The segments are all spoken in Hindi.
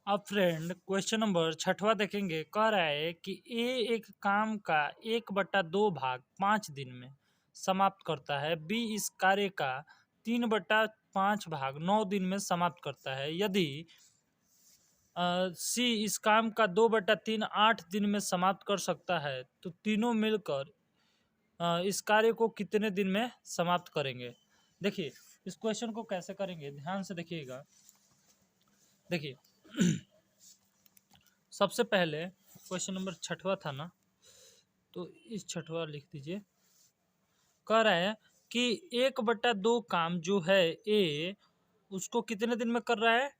अब फ्रेंड क्वेश्चन नंबर 6वां देखेंगे। कह रहा है कि ए एक काम का 1/2 भाग 5 दिन में समाप्त करता है। बी इस कार्य का 3/5 भाग 9 दिन में समाप्त करता है। यदि सी इस काम का 2/3 8 दिन में समाप्त कर सकता है तो तीनों मिलकर इस कार्य को कितने दिन में समाप्त करेंगे। देखिए इस क्वेश्चन को कैसे करेंगे, ध्यान से देखिएगा। देखिए सबसे पहले क्वेश्चन नंबर 6वां था ना, तो इस 6वां लिख दीजिए। कह रहा है कि 1/2 काम जो है ए उसको कितने दिन में कर रहा है,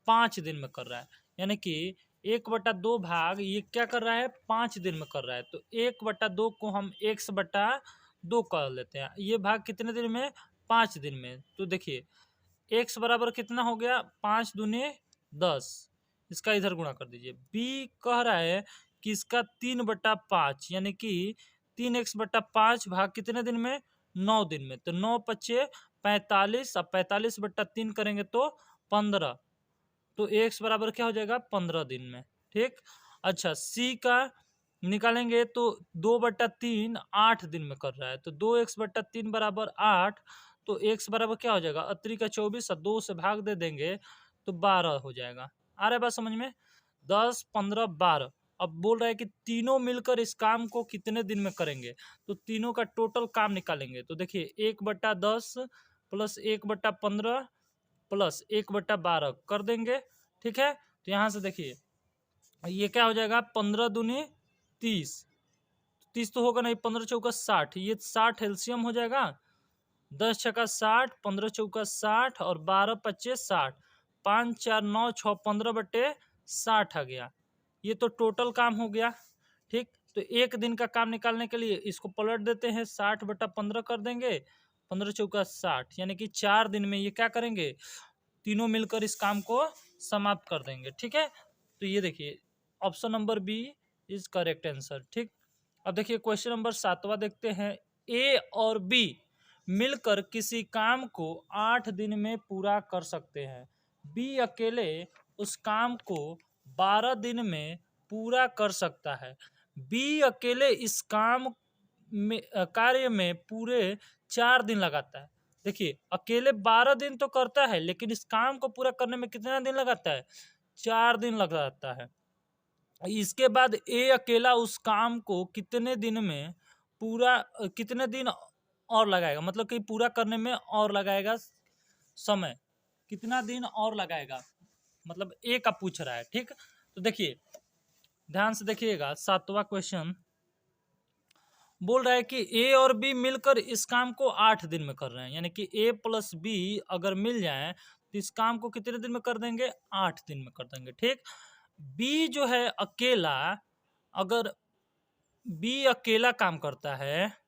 5 दिन में कर रहा है। यानी कि 1/2 भाग ये क्या कर रहा है, 5 दिन में कर रहा है। तो 1/2 को हम x/2 कर लेते हैं। ये भाग कितने दिन में, 5 दिन में। तो देखिए x बराबर कितना हो गया, 5 दूनी 10। इसका इधर गुणा कर दीजिए। बी कह रहा है कि इसका 3/5 यानी कि 3x/5 भाग कितने दिन में, 9 दिन में। तो 9×5 45, अब 45/3 करेंगे तो 15। तो x बराबर क्या हो जाएगा, 15 दिन में। ठीक। अच्छा सी का निकालेंगे तो 2/3 8 दिन में कर रहा है। तो 2x/3 बराबर 8। तो x बराबर क्या हो जाएगा, अतरी का 24 और 2 से भाग दे देंगे तो 12 हो जाएगा। आ रहा है बात समझ में, 10 15 12। अब बोल रहा है कि तीनों मिलकर इस काम को कितने दिन में करेंगे, तो तीनों का टोटल काम निकालेंगे। तो देखिए 1/10 प्लस 1/15 प्लस 1/12 कर देंगे। ठीक है। तो यहाँ से देखिए ये क्या हो जाएगा, 15 दूनी 30। 30 तो होगा नहीं, 15 चौका 60, ये 60 एलसीएम हो जाएगा। 10 छक्का 60, 15 चौका 60 और 12 25 60, 5 4 9 6 15/60 आ गया। ये तो टोटल काम हो गया। ठीक। तो एक दिन का काम निकालने के लिए इसको पलट देते हैं, 60/15 कर देंगे, 15 चौका 60, यानी कि 4 दिन में ये क्या करेंगे, तीनों मिलकर इस काम को समाप्त कर देंगे। ठीक है। तो ये देखिए option number B is correct answer. ठीक। अब देखिए क्वेश्चन नंबर 7वां देखते हैं। ए और बी मिलकर किसी काम को 8 दिन में पूरा कर सकते हैं। बी अकेले उस काम को 12 दिन में पूरा कर सकता है। बी अकेले इस काम में कार्य में पूरे 4 दिन लगाता है। देखिए अकेले 12 दिन तो करता है, लेकिन इस काम को पूरा करने में कितना दिन लगाता है, 4 दिन लगाता है। इसके बाद ए अकेला उस काम को कितने दिन में पूरा, कितने दिन और लगाएगा, मतलब कि पूरा करने में और लगाएगा समय, कितना दिन और लगाएगा, मतलब ए का पूछ रहा है। ठीक। तो देखिए ध्यान से देखिएगा, 7वां क्वेश्चन बोल रहा है कि ए और बी मिलकर इस काम को 8 दिन में कर रहे हैं। यानी कि ए प्लस बी अगर मिल जाए तो इस काम को कितने दिन में कर देंगे, 8 दिन में कर देंगे। ठीक। बी जो है अकेला, अगर बी अकेला काम करता है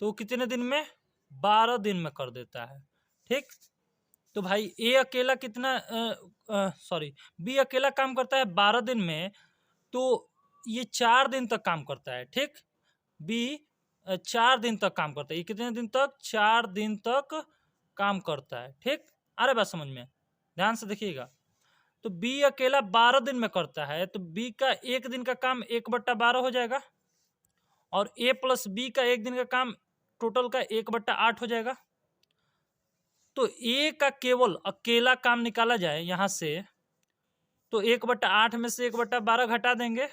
तो कितने दिन में, 12 दिन में कर देता है। ठीक। तो भाई ए अकेला कितना, सॉरी बी अकेला काम करता है 12 दिन में, तो ये 4 दिन तक काम करता है। ठीक। बी 4 दिन तक काम करता है। ये कितने दिन तक, 4 दिन तक काम करता है। ठीक। आ रहा बात समझ में, ध्यान से देखिएगा। तो बी अकेला 12 दिन में करता है, तो बी का एक दिन का काम 1/12 हो जाएगा, और ए प्लस बी का एक दिन का काम टोटल का 1/8 हो जाएगा। तो ए का केवल अकेला काम निकाला जाए यहां से, तो 1/8 में से 1/12 घटा देंगे।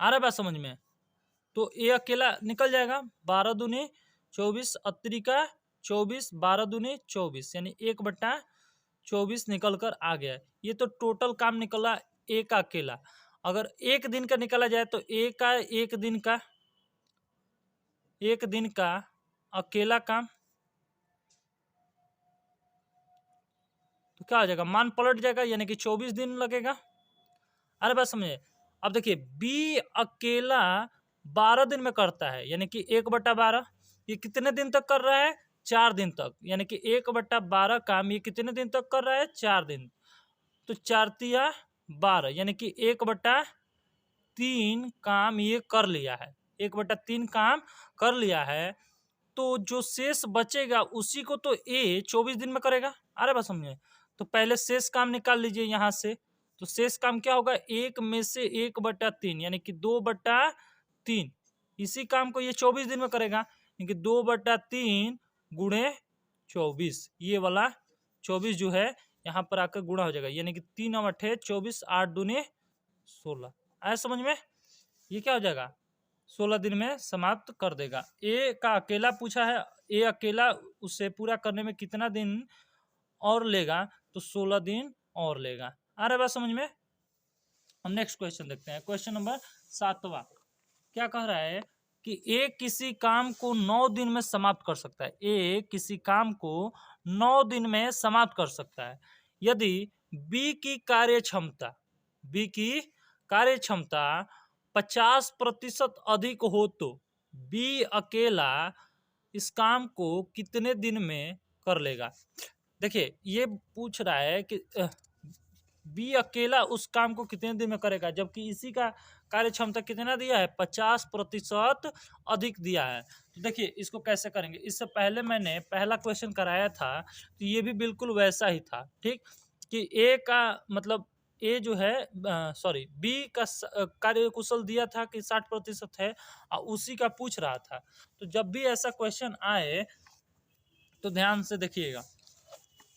आ रहा बात समझ में, तो ए अकेला निकल जाएगा, 12 दूनी 24 अत्रिका 24, 12 दूनी 24, यानी 1/24 निकल कर आ गया। ये तो टोटल काम निकला ए का अकेला। अगर एक दिन का निकाला जाए तो ए का एक दिन का अकेला काम, तो क्या हो जाएगा, मान पलट जाएगा, यानी कि 24 दिन लगेगा। अरे बात समझे। अब देखिए बी अकेला 12 दिन में करता है, यानी कि 1/12। ये कितने दिन तक कर रहा है, 4 दिन तक, यानी कि 1/12 काम ये कितने दिन तक कर रहा है, 4 दिन। तो 4 तिया 12, यानी कि 1/3 काम ये कर लिया है, 1/3 काम कर लिया है। तो जो शेष बचेगा उसी को तो ए 24 दिन में करेगा। अरे बात समझे। तो पहले शेष काम निकाल लीजिए यहाँ से। तो शेष काम क्या होगा, 1 में से 1/3 यानी कि 2/3। इसी काम को ये 24 दिन में करेगा, यानी कि 2/3 गुणे 24, ये वाला 24 जो है यहाँ पर आकर गुणा हो जाएगा, यानी कि 3 × 8 = 24, 8 दूनी 16। आया समझ में? ये क्या हो जाएगा, 16 दिन में समाप्त कर देगा। ए का अकेला पूछा है, ए अकेला उसे पूरा करने में कितना दिन और लेगा, तो 16 दिन और लेगा। आ रहा है बात समझ में? हम नेक्स्ट क्वेश्चन देखते हैं, क्वेश्चन नंबर 7वां। क्या कह रहा है कि ए किसी काम को 9 दिन में समाप्त कर सकता है। ए किसी काम को 9 दिन में समाप्त कर सकता है यदि बी की कार्यक्षमता 50% अधिक हो तो बी अकेला इस काम को कितने दिन में कर लेगा। देखिए ये पूछ रहा है कि बी अकेला उस काम को कितने दिन में करेगा, जबकि इसी का कार्य क्षमता कितना दिया है, 50% अधिक दिया है। तो देखिए इसको कैसे करेंगे, इससे पहले मैंने पहला क्वेश्चन कराया था तो ये भी बिल्कुल वैसा ही था, ठीक, कि ए का मतलब ए जो है सॉरी बी का कार्य कुशल दिया था कि 60% है और उसी का पूछ रहा था। तो जब भी ऐसा क्वेश्चन आए तो ध्यान से देखिएगा।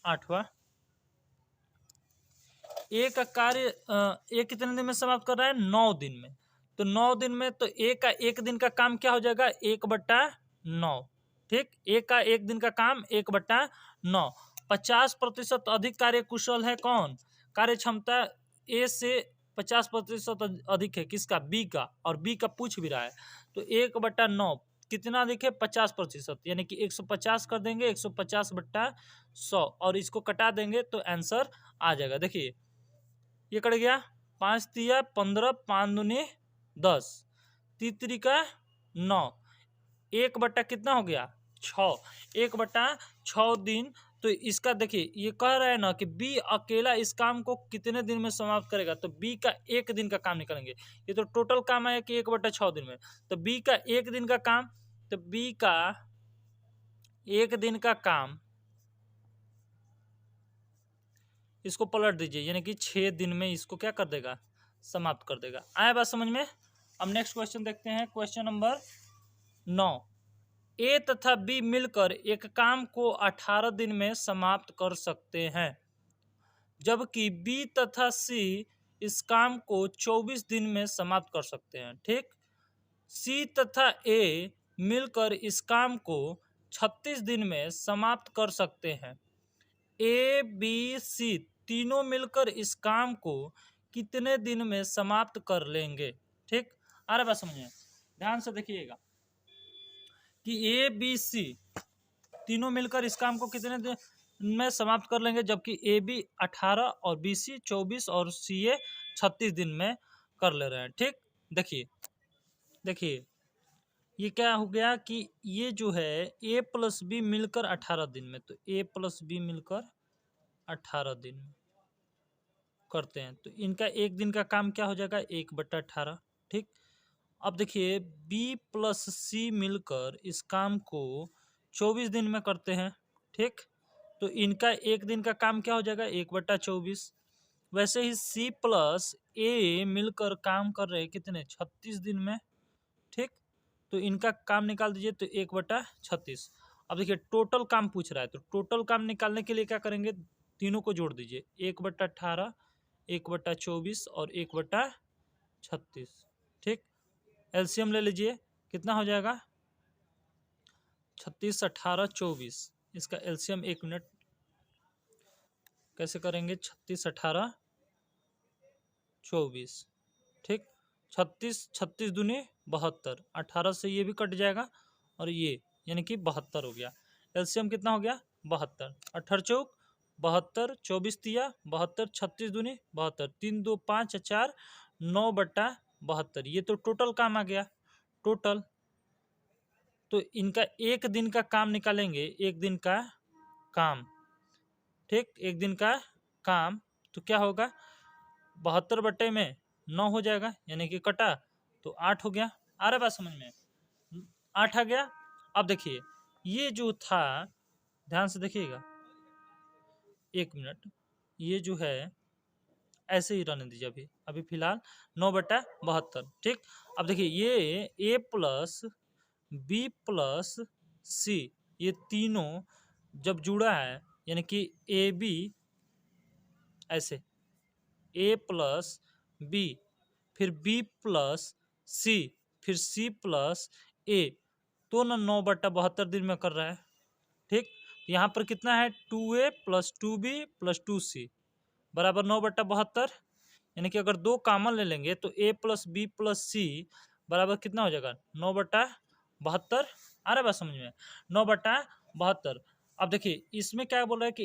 8वां, ए का कार्य ए कितने दिन में समाप्त कर रहा है, 9 दिन में। तो 9 दिन में तो ए का 1 दिन का काम क्या हो जाएगा, 1/9, ठीक। ए का 1 दिन का काम 1/9। 50% अधिक कार्य कुशल है कौन, कार्य क्षमता ए से 50% अधिक है किसका, बी का, और बी का पूछ भी रहा है। तो 1/9 कितना अधिक है, 50%, यानी कि 150 कर देंगे, 150/100 और इसको कटा देंगे तो आंसर आ जाएगा। देखिए ये कट गया, 5 तिया 15, 5 दूनी 10, 3 का 9, 1/ कितना हो गया, 6, 1/6 दिन। तो इसका देखिए ये कह रहा है ना कि बी अकेला इस काम को कितने दिन में समाप्त करेगा, तो बी का 1 दिन का काम निकालेंगे। ये तो टोटल काम है कि 1/6 दिन में, तो बी का 1 दिन का काम, तो बी का 1 दिन का काम इसको पलट दीजिए, यानी कि 6 दिन में इसको क्या कर देगा, समाप्त कर देगा। आया बात समझ में? अब नेक्स्ट क्वेश्चन देखते हैं, क्वेश्चन नंबर 9। ए तथा बी मिलकर एक काम को 18 दिन में समाप्त कर सकते हैं, जबकि बी तथा सी इस काम को 24 दिन में समाप्त कर सकते हैं, ठीक। सी तथा ए मिलकर इस काम को 36 दिन में समाप्त कर सकते हैं। ए बी सी तीनों मिलकर इस काम को कितने दिन में समाप्त कर लेंगे, ठीक। आ रहा बात समझ में? ध्यान से देखिएगा कि ए बी सी तीनों मिलकर इस काम को कितने दिन में समाप्त कर लेंगे, जबकि ए बी 18 और बी सी 24 और सी ए 36 दिन में कर ले रहे हैं, ठीक। देखिए ये क्या हो गया कि ये जो है ए प्लस बी मिलकर 18 दिन में, तो ए प्लस बी मिलकर 18 दिन में करते हैं, तो इनका 1 दिन का काम क्या हो जाएगा, 1/18, ठीक। अब देखिए बी प्लस सी मिलकर इस काम को 24 दिन में करते हैं, ठीक। तो इनका 1 दिन का काम क्या हो जाएगा, 1/24। वैसे ही सी प्लस ए मिलकर काम कर रहे हैं कितने, 36 दिन में, ठीक। तो इनका काम निकाल दीजिए, तो 1/36। अब देखिए टोटल काम पूछ रहा है, तो टोटल काम निकालने के लिए क्या करेंगे, तीनों को जोड़ दीजिए, 1/18, 1/24 और 1/36, ठीक। एलसीएम ले लीजिए, कितना हो जाएगा, 36, 18, 24। इसका एलसीएम 1 मिनट कैसे करेंगे, 36, 18, 24, ठीक। 36 दूनी 72, 18 से ये भी कट जाएगा और ये यानी कि 72 हो गया। एलसीएम कितना हो गया, 72, 18 चौक 72, 24 तिया 72, 36 दूनी 72, 3 2 5 4, 9/72। ये तो टोटल काम आ गया, टोटल। तो इनका 1 दिन का काम निकालेंगे, 1 दिन का काम, ठीक, 1 दिन का काम, तो क्या होगा, 72/9 हो जाएगा, यानी कि कटा तो 8 हो गया। आ रहा बात समझ में, 8 आ गया। अब देखिए ये जो था, ध्यान से देखिएगा, 1 मिनट, ये जो है ऐसे ही रहने दीजिए, अभी अभी फिलहाल 9/72, ठीक। अब देखिए ये a प्लस बी प्लस सी, ये तीनों जब जुड़ा है, यानी कि ए बी ऐसे a प्लस बी, फिर b प्लस सी, फिर c प्लस a, तो ना 9/72 दिन में कर रहा है, ठीक। यहाँ पर कितना है 2a plus 2b plus 2c बराबर 9/72, यानी कि अगर दो कॉमन ले लेंगे तो a प्लस बी प्लस सी बराबर कितना हो जाएगा 9/72। आ रहा है बात समझ में, 9/72। अब देखिए इसमें क्या बोल रहा है कि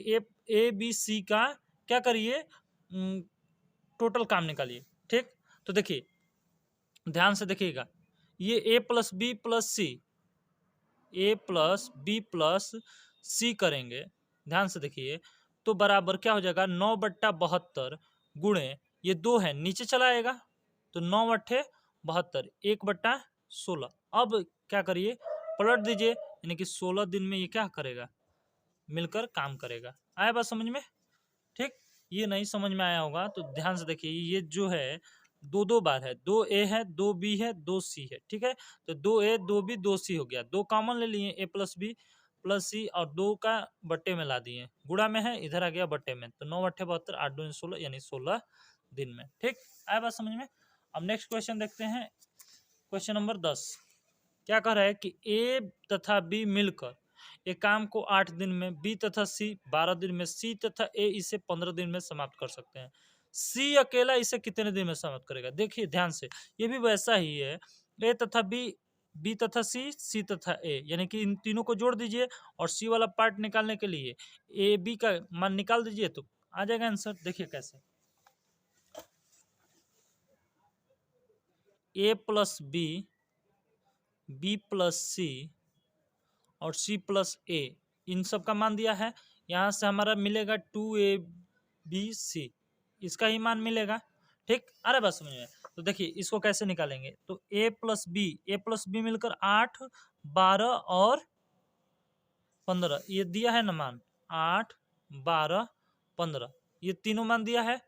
ए बी सी का क्या करिए, टोटल काम निकालिए, ठीक। तो देखिए ध्यान से देखिएगा, ये ए प्लस बी प्लस सी, ए प्लस बी प्लस सी करेंगे, ध्यान से देखिए, तो बराबर क्या हो जाएगा 9/72 गुणे ये 2 है नीचे चला आएगा, तो 9/72 1/16। अब क्या करिए पलट दीजिए, यानी कि 16 दिन में ये क्या करेगा, मिलकर काम करेगा। आया बात समझ में, ठीक। ये नहीं समझ में आया होगा तो ध्यान से देखिए, ये जो है दो दो बार है, 2a है 2b है 2c है, ठीक है। तो 2a 2b 2c हो गया, दो कॉमन ले लिए a प्लस बी प्लस सी और 2 का बट्टे में ला दिए, गुणा में है इधर आ गया बट्टे में, तो 9/72 8 दूनी 16 यानी 16 दिन में, ठीक। आया बात समझ में। अब नेक्स्ट क्वेश्चन देखते हैं, क्वेश्चन नंबर 10। क्या कह रहा है कि ए तथा बी मिलकर एक काम को 8 दिन में, बी तथा सी 12 दिन में, सी तथा ए इसे 15 दिन में समाप्त कर सकते हैं। सी अकेला इसे कितने दिन में समाप्त करेगा। देखिए ध्यान से, ये भी वैसा ही है, ए तथा बी, बी तथा सी, सी तथा ए, यानी कि इन तीनों को जोड़ दीजिए और सी वाला पार्ट निकालने के लिए ए बी का मान निकाल दीजिए तो आ जाएगा आंसर। देखिए कैसे, ए प्लस बी, बी प्लस सी और सी प्लस ए, इन सब का मान दिया है, यहाँ से हमारा मिलेगा 2ab c, इसका ही मान मिलेगा, ठीक। अरे बस समझ में। तो देखिए इसको कैसे निकालेंगे, तो a प्लस बी मिलकर 8 12 और 15, ये दिया है ना मान 8 12 15, ये तीनों मान दिया है।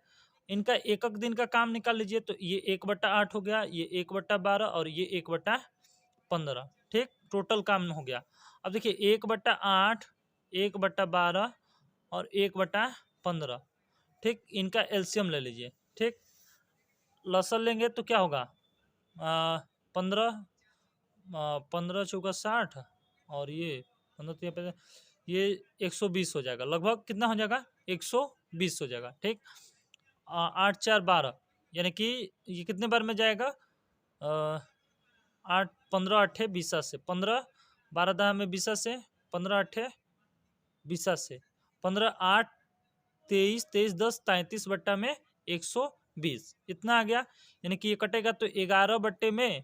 इनका एक एक दिन का काम निकाल लीजिए, तो ये 1/8 हो गया, ये 1/12 और ये 1/15, ठीक। टोटल काम हो गया। अब देखिए 1/8 1/12 और 1/15, ठीक। इनका एलसीएम ले लीजिए, ठीक। लसन लेंगे तो क्या होगा 15 15 चौका 60 और ये 15 ये 120 हो जाएगा, लगभग कितना हो जाएगा 120 हो जाएगा, ठीक। 8 4 12, यानी कि ये कितने बार में जाएगा 8 15 8 20 से 15 12 10 में 20 से 15 8 20 से 15 8 23 23 10 33 बट्टा में 120, इतना आ गया। यानी कि ये कटेगा तो 11 बट्टे में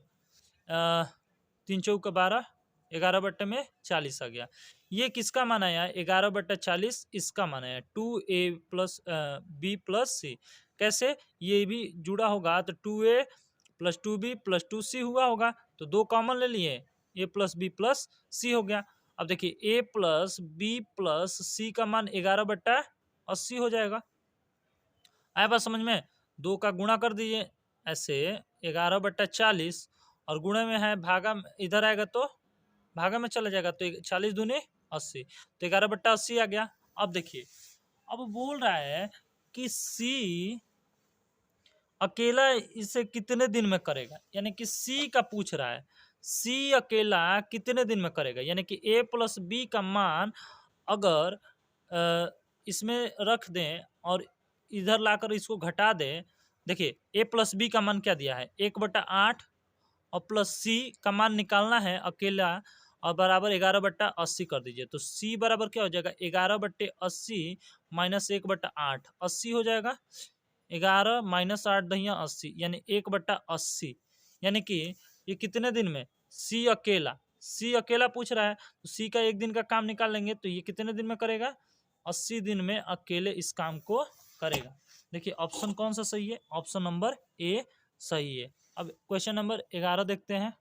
3 चौका 12, 11 बट्टे में 40 आ गया। ये किसका मान आया 11/40, इसका मान आया 2a प्लस बी प्लस सी। कैसे, ये भी जुड़ा होगा तो 2a plus 2b plus 2c हुआ होगा, तो दो कॉमन ले लिए, a प्लस बी प्लस सी हो गया। अब देखिए a प्लस बी प्लस सी का मान 11/80 हो जाएगा। आया बात समझ में, दो का गुणा कर दीजिए ऐसे 11/40 और गुणे में है भागा इधर आएगा तो भागा में चला जाएगा, तो 40 दूनी 80, तो 11/80 आ गया। अब देखिए, अब बोल रहा है कि सी अकेला इसे कितने दिन में करेगा, यानी कि सी का पूछ रहा है, सी अकेला कितने दिन में करेगा, यानी कि ए प्लस बी का मान अगर इसमें रख दें और इधर लाकर इसको घटा दें। देखिए ए प्लस बी का मान क्या दिया है 1/8 और प्लस सी का मान निकालना है अकेला और बराबर 11/80 कर दीजिए, तो सी बराबर क्या हो जाएगा 11/80 माइनस 1/8, 80 हो जाएगा। 11 माइनस 8 दहिया 80, यानी 1/80, यानी कि ये कितने दिन में सी अकेला पूछ रहा है, तो सी का एक दिन का काम निकाल लेंगे तो ये कितने दिन में करेगा 80 दिन में अकेले इस काम को करेगा। देखिए ऑप्शन कौन सा सही है, ऑप्शन नंबर ए सही है। अब क्वेश्चन नंबर 11 देखते हैं।